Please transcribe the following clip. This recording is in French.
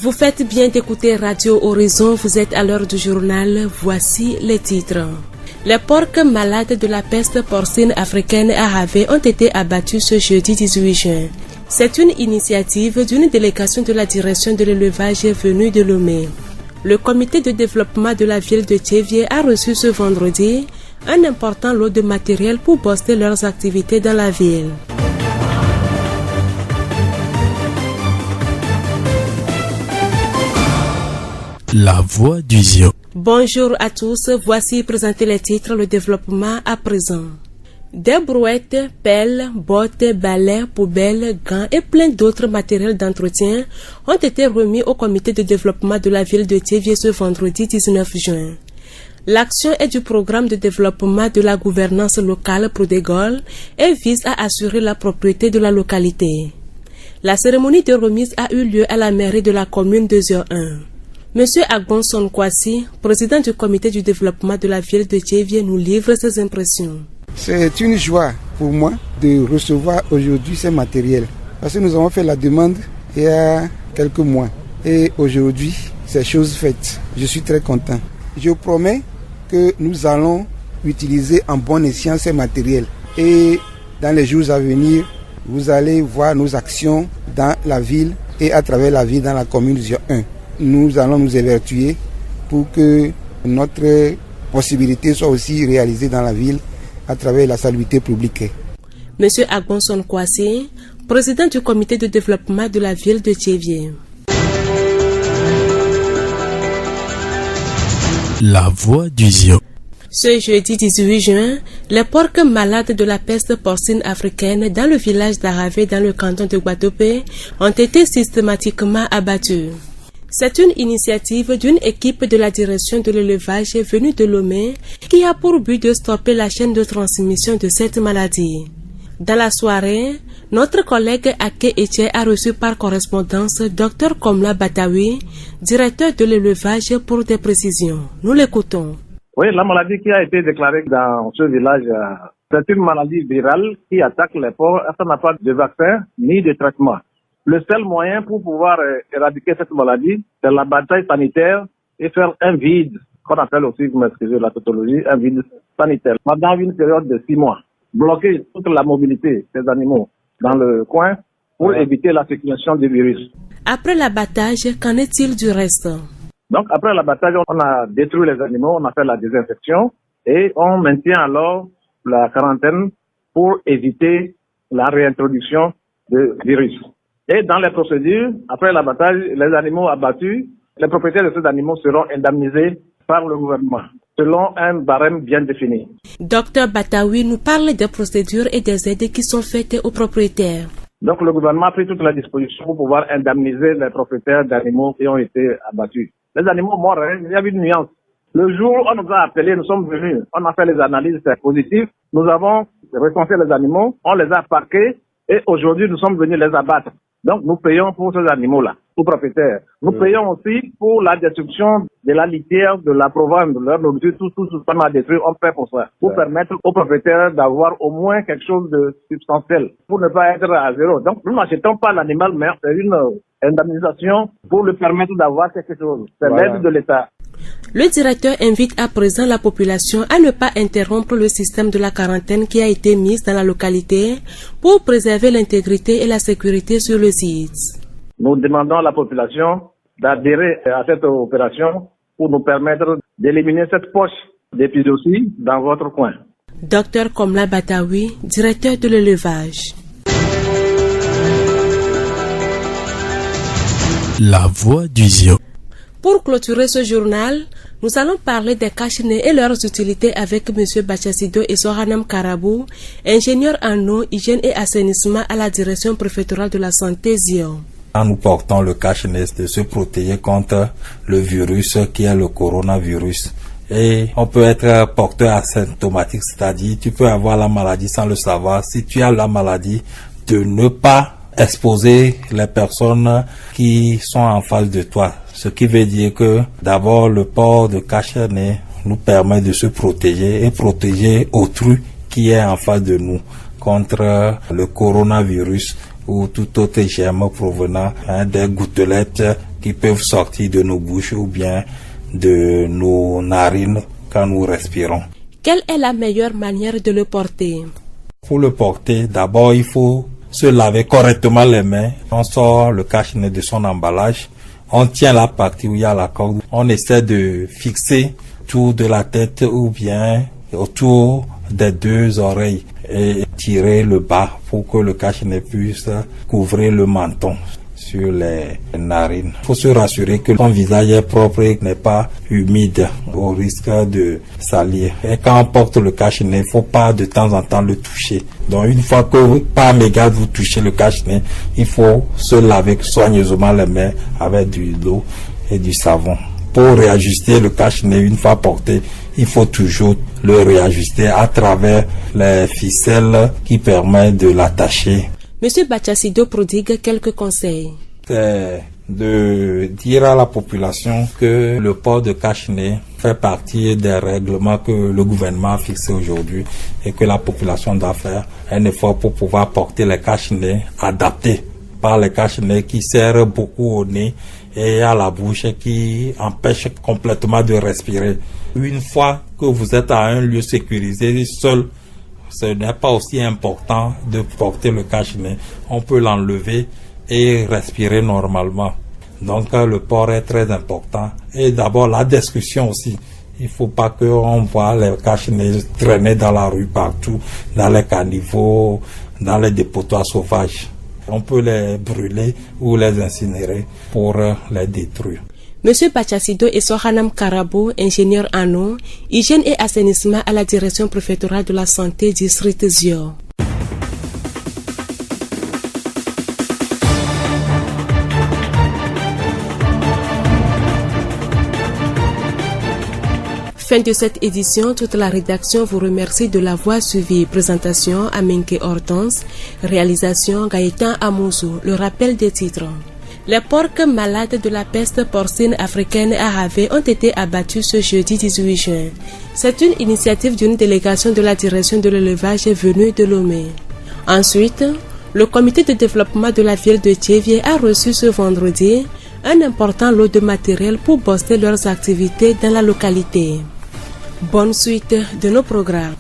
Vous faites bien d'écouter Radio Horizon, vous êtes à l'heure du journal, voici les titres. Les porcs malades de la peste porcine africaine à Ravé ont été abattus ce jeudi 18 juin. C'est une initiative d'une délégation de la direction de l'élevage venue de Lomé. Le comité de développement de la ville de Thiévié a reçu ce vendredi un important lot de matériel pour booster leurs activités dans la ville. La voix du Zion. Bonjour à tous, voici présenter les titres, le développement à présent. Des brouettes, pelles, bottes, balais, poubelles, gants et plein d'autres matériels d'entretien ont été remis au comité de développement de la ville de Thiévié ce vendredi 19 juin. L'action est du programme de développement de la gouvernance locale Prodégol et vise à assurer la propriété de la localité. La cérémonie de remise a eu lieu à la mairie de la commune de Zio 1. Monsieur Agbonson Kwasi, président du comité du développement de la ville de Thiévié, nous livre ses impressions. C'est une joie pour moi de recevoir aujourd'hui ces matériels parce que nous avons fait la demande il y a quelques mois et aujourd'hui c'est chose faite. Je suis très content. Je promets que nous allons utiliser en bon escient ces matériels et dans les jours à venir, vous allez voir nos actions dans la ville et à travers la ville dans la commune Zio 1. Nous allons nous évertuer pour que notre possibilité soit aussi réalisée dans la ville à travers la salubrité publique. Monsieur Agbonson Kwasi, président du comité de développement de la ville de Thiévié. La voix du Zion. Ce jeudi 18 juin, les porcs malades de la peste porcine africaine dans le village d'Aravé dans le canton de Guadeloupe ont été systématiquement abattus. C'est une initiative d'une équipe de la direction de l'élevage venue de Lomé qui a pour but de stopper la chaîne de transmission de cette maladie. Dans la soirée, notre collègue Ake Eche a reçu par correspondance Dr Komla Batawi, directeur de l'élevage, pour des précisions. Nous l'écoutons. Oui, la maladie qui a été déclarée dans ce village, c'est une maladie virale qui attaque les porcs. Ça n'a pas de vaccin ni de traitement. Le seul moyen pour pouvoir éradiquer cette maladie, c'est la bataille sanitaire et faire un vide, qu'on appelle aussi, vous m'excusez la tautologie, un vide sanitaire. Pendant une période de 6 mois, bloquer toute la mobilité des animaux dans le coin pour éviter la circulation du virus. Après l'abattage, qu'en est-il du reste? Donc après l'abattage, on a détruit les animaux, on a fait la désinfection et on maintient alors la quarantaine pour éviter la réintroduction du virus. Et dans les procédures, après l'abattage, les animaux abattus, les propriétaires de ces animaux seront indemnisés par le gouvernement, selon un barème bien défini. Docteur Batawi nous parle des procédures et des aides qui sont faites aux propriétaires. Donc le gouvernement a pris toutes les dispositions pour pouvoir indemniser les propriétaires d'animaux qui ont été abattus. Les animaux morts, il y a une nuance. Le jour où on nous a appelés, nous sommes venus, on a fait les analyses, c'est positif. Nous avons recensé les animaux, on les a parqués et aujourd'hui nous sommes venus les abattre. Donc, nous payons pour ces animaux-là, aux propriétaires. Nous payons aussi pour la destruction de la litière, de la provence, de leur nourriture, tout ce qu'on a détruit, on paie pour ça. Pour permettre aux propriétaires d'avoir au moins quelque chose de substantiel, pour ne pas être à zéro. Donc, nous n'achetons pas l'animal, mais c'est une indemnisation pour lui permettre d'avoir quelque chose. C'est l'aide de l'État. Le directeur invite à présent la population à ne pas interrompre le système de la quarantaine qui a été mis dans la localité pour préserver l'intégrité et la sécurité sur le site. Nous demandons à la population d'adhérer à cette opération pour nous permettre d'éliminer cette poche d'épidémie dans votre coin. Docteur Komla Batawi, directeur de l'élevage. La voix du Zion. Pour clôturer ce journal, nous allons parler des cache-nez et leurs utilités avec M. Bachassido et Sohanam Karabou, ingénieur en eau, hygiène et assainissement à la direction préfectorale de la santé Zion. Nous portons le cache-nez de se protéger contre le virus qui est le coronavirus. Et on peut être porteur asymptomatique, c'est-à-dire tu peux avoir la maladie sans le savoir. Si tu as la maladie, de ne pas exposer les personnes qui sont en face de toi. Ce qui veut dire que d'abord le port de cache-nez nous permet de se protéger et protéger autrui qui est en face de nous contre le coronavirus ou tout autre germe provenant des gouttelettes qui peuvent sortir de nos bouches ou bien de nos narines quand nous respirons. Quelle est la meilleure manière de le porter? Pour le porter, d'abord il faut se laver correctement les mains. On sort le cache-nez de son emballage. On tient la partie où il y a la corde. On essaie de fixer autour de la tête ou bien autour des deux oreilles et tirer le bas pour que le cache-nez puisse couvrir le menton sur les narines. Il faut se rassurer que son visage est propre et n'est pas humide au risque de salir. Et quand on porte le cache-nez, il ne faut pas de temps en temps le toucher. Donc une fois que par mégarde vous touchez le cache-nez, il faut se laver soigneusement les mains avec de l'eau et du savon. Pour réajuster le cache-nez une fois porté, il faut toujours le réajuster à travers les ficelles qui permettent de l'attacher. Monsieur Bachassido prodigue quelques conseils. C'est de dire à la population que le port de cache-nez fait partie des règlements que le gouvernement a fixés aujourd'hui et que la population doit faire un effort pour pouvoir porter les cache-nez adaptés par les cache-nez qui serrent beaucoup au nez et à la bouche et qui empêchent complètement de respirer. Une fois que vous êtes à un lieu sécurisé seul, ce n'est pas aussi important de porter le cache-nez. On peut l'enlever et respirer normalement. Donc le port est très important. Et d'abord la discussion aussi. Il ne faut pas qu'on voit les cache-nez traîner dans la rue partout, dans les caniveaux, dans les dépotoirs sauvages. On peut les brûler ou les incinérer pour les détruire. Monsieur Bachassido et Sohanam Karabo, ingénieur en eau, hygiène et assainissement à la direction préfectorale de la santé district Zio. Fin de cette édition, toute la rédaction vous remercie de l'avoir suivi. Présentation Aminke Hortense, réalisation Gaëtan Amouzou. Le rappel des titres. Les porcs malades de la peste porcine africaine ARV ont été abattus ce jeudi 18 juin. C'est une initiative d'une délégation de la direction de l'élevage venue de Lomé. Ensuite, le comité de développement de la ville de Thiévié a reçu ce vendredi un important lot de matériel pour booster leurs activités dans la localité. Bonne suite de nos programmes.